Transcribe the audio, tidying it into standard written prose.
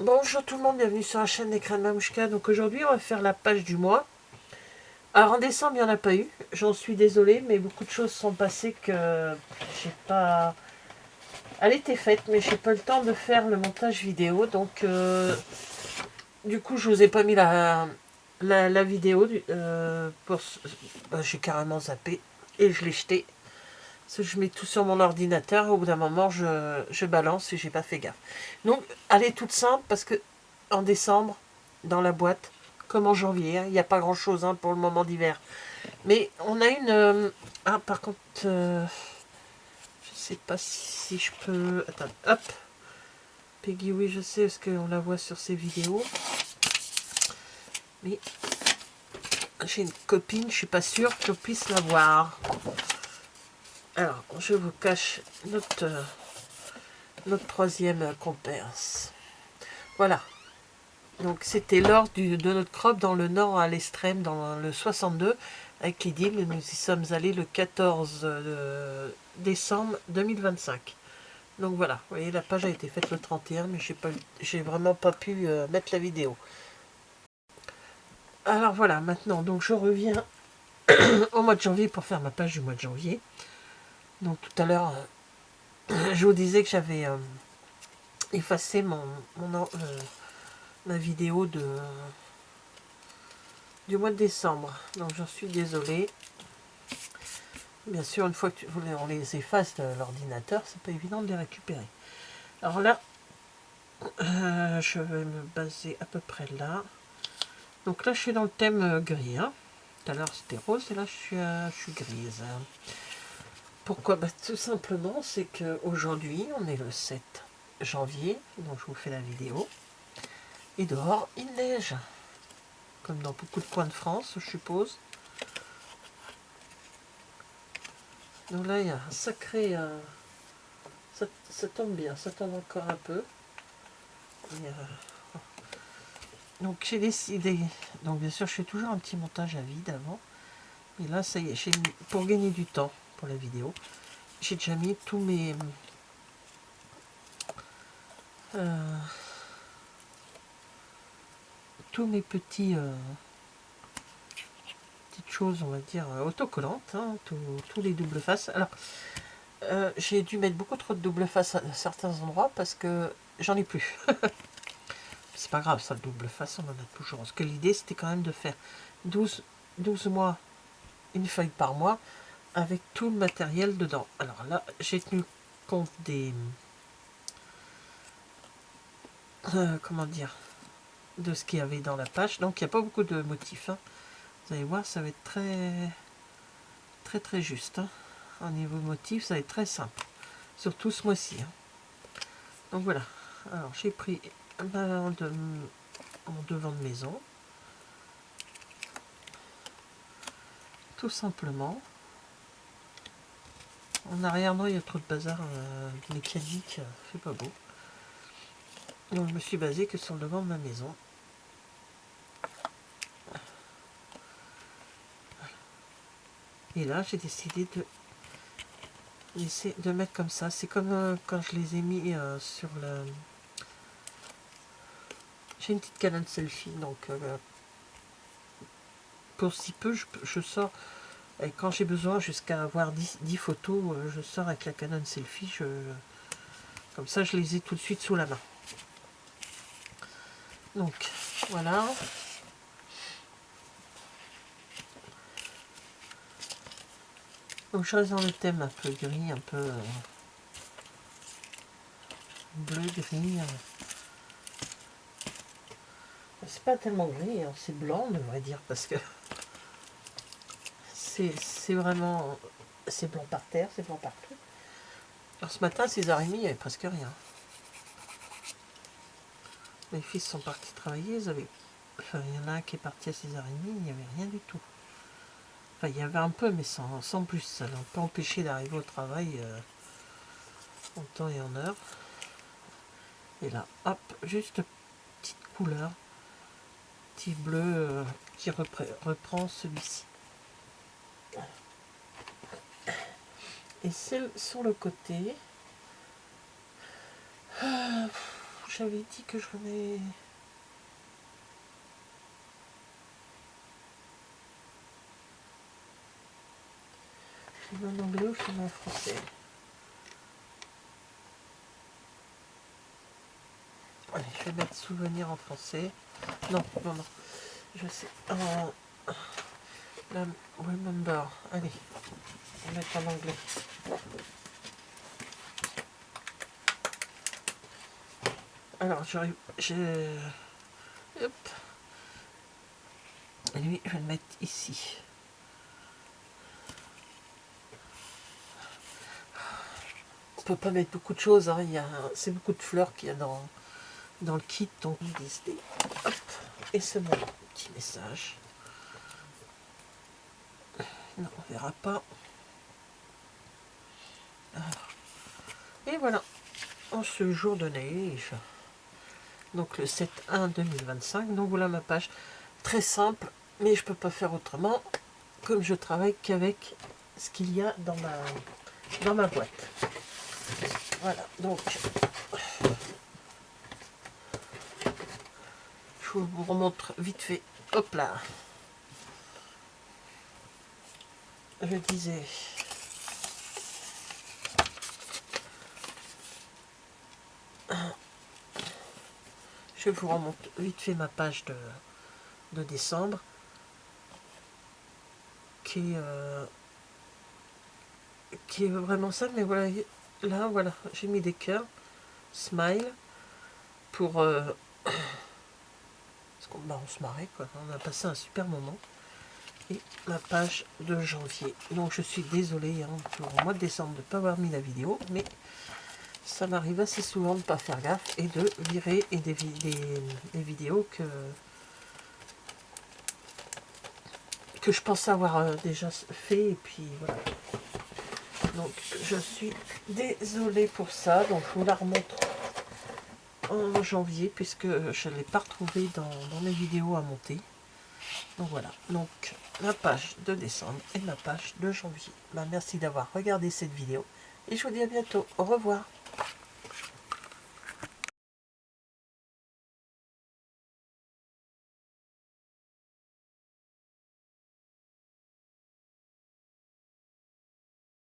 Bonjour tout le monde, bienvenue sur la chaîne des Crânes Mamouchka. Donc aujourd'hui on va faire la page du mois. Alors en décembre il n'y en a pas eu, j'en suis désolée, mais beaucoup de choses sont passées que j'ai pas... Elle était faite, mais j'ai pas eu le temps de faire le montage vidéo. Donc du coup je vous ai pas mis la vidéo. J'ai carrément zappé et je l'ai jeté. Parce que je mets tout sur mon ordinateur et au bout d'un moment je balance et j'ai pas fait gaffe. Donc elle est toute simple parce que en décembre, dans la boîte, comme en janvier, il n'y a pas grand chose pour le moment d'hiver. Mais on a une... Ah par contre, je sais pas si je peux... Attends, hop. Peggy, oui je sais, parce qu'on la voit sur ses vidéos. Mais j'ai une copine, je suis pas sûre qu'on puisse la voir. Alors, je vous cache notre troisième comparse. Voilà. Donc c'était lors de notre crop dans le nord à l'Estrême, dans le 62, avec Lydie. Nous y sommes allés le 14 décembre 2025. Donc voilà, vous voyez, la page a été faite le 31, mais j'ai vraiment pas pu mettre la vidéo. Alors voilà, maintenant, donc je reviens au mois de janvier pour faire ma page du mois de janvier. Donc tout à l'heure, je vous disais que j'avais effacé ma vidéo du mois de décembre. Donc j'en suis désolée. Bien sûr, une fois on les efface de l'ordinateur, c'est pas évident de les récupérer. Alors là, je vais me baser à peu près là. Donc là, je suis dans le thème gris. Hein. Tout à l'heure, c'était rose et là, je suis grise. Pourquoi? Tout simplement, c'est qu'aujourd'hui, on est le 7 janvier, donc je vous fais la vidéo. Et dehors, il neige. Comme dans beaucoup de coins de France, je suppose. Donc là, il y a un sacré... ça tombe bien, ça tombe encore un peu. Donc j'ai décidé... Donc bien sûr, je fais toujours un petit montage à vide avant. Et là, ça y est, pour gagner du temps pour la vidéo, j'ai déjà mis tous mes... petites choses, on va dire, autocollantes, hein, tous les doubles faces. Alors, j'ai dû mettre beaucoup trop de double face à certains endroits parce que j'en ai plus. C'est pas grave, ça, le double face, on en a toujours. Parce que l'idée, c'était quand même de faire 12 mois, une feuille par mois, avec tout le matériel dedans. Alors là, j'ai tenu compte des... comment dire, de ce qu'il y avait dans la page. Donc il n'y a pas beaucoup de motifs. Hein. Vous allez voir, ça va être très juste. Hein. Au niveau motif, ça va être très simple. Surtout ce mois-ci. Hein. Donc voilà. Alors j'ai pris mon devant de maison. Tout simplement. En arrière, non, il y a trop de bazar mécanique. C'est pas beau. Donc je me suis basé que sur le devant de ma maison. Et là, j'ai décidé de mettre comme ça. C'est comme quand je les ai mis sur le... J'ai une petite Canon selfie, donc pour si peu, je sors, et quand j'ai besoin, jusqu'à avoir 10 photos, je sors avec la Canon selfie. Comme ça, je les ai tout de suite sous la main. Donc, voilà. Donc je reste dans le thème un peu gris, un peu bleu, gris. C'est pas tellement gris, hein, c'est blanc, on devrait dire, parce que c'est vraiment... C'est blanc par terre, c'est blanc partout. Alors ce matin, à 6h30, il n'y avait presque rien. Mes fils sont partis travailler, il y en a un qui est parti à 6h30, il n'y avait rien du tout. Enfin, il y avait un peu, mais sans plus. Ça n'a pas empêché d'arriver au travail en temps et en heure. Et là, hop, juste petite couleur, petit bleu qui reprend celui-ci. Et celle sur le côté, j'avais dit que je remets... Film en anglais ou film en français? Allez, je vais mettre souvenir en français. Non, non, non. Je sais. Remember. Allez, on va mettre en anglais. Alors, hop. Et lui, je vais le mettre ici. On peut pas mettre beaucoup de choses. Hein. C'est beaucoup de fleurs qu'il y a dans le kit. Donc, hop. Et ce mon petit message. Non, on verra pas. Alors. Et voilà. En ce jour de neige. Donc le 7/1/2025. Donc voilà ma page. Très simple, mais je peux pas faire autrement. Comme je travaille qu'avec ce qu'il y a dans ma boîte. Voilà, donc je vous remontre vite fait. Hop là. Je disais... Je vous remonte vite fait ma page de décembre. Qui est vraiment ça, mais voilà, là, voilà, j'ai mis des cœurs. Smile. Pour... parce qu'on on se marrait, quoi. On a passé un super moment. Et ma page de janvier. Donc je suis désolée hein, pour le mois de décembre de ne pas avoir mis la vidéo, mais ça m'arrive assez souvent de ne pas faire gaffe et de virer et des vidéos que je pense avoir déjà fait, et puis voilà. Donc je suis désolée pour ça, donc je vous la remontre en janvier puisque je ne l'ai pas retrouvée dans mes vidéos à monter. Donc voilà, donc ma page de décembre et ma page de janvier. Merci d'avoir regardé cette vidéo et je vous dis à bientôt. Au revoir.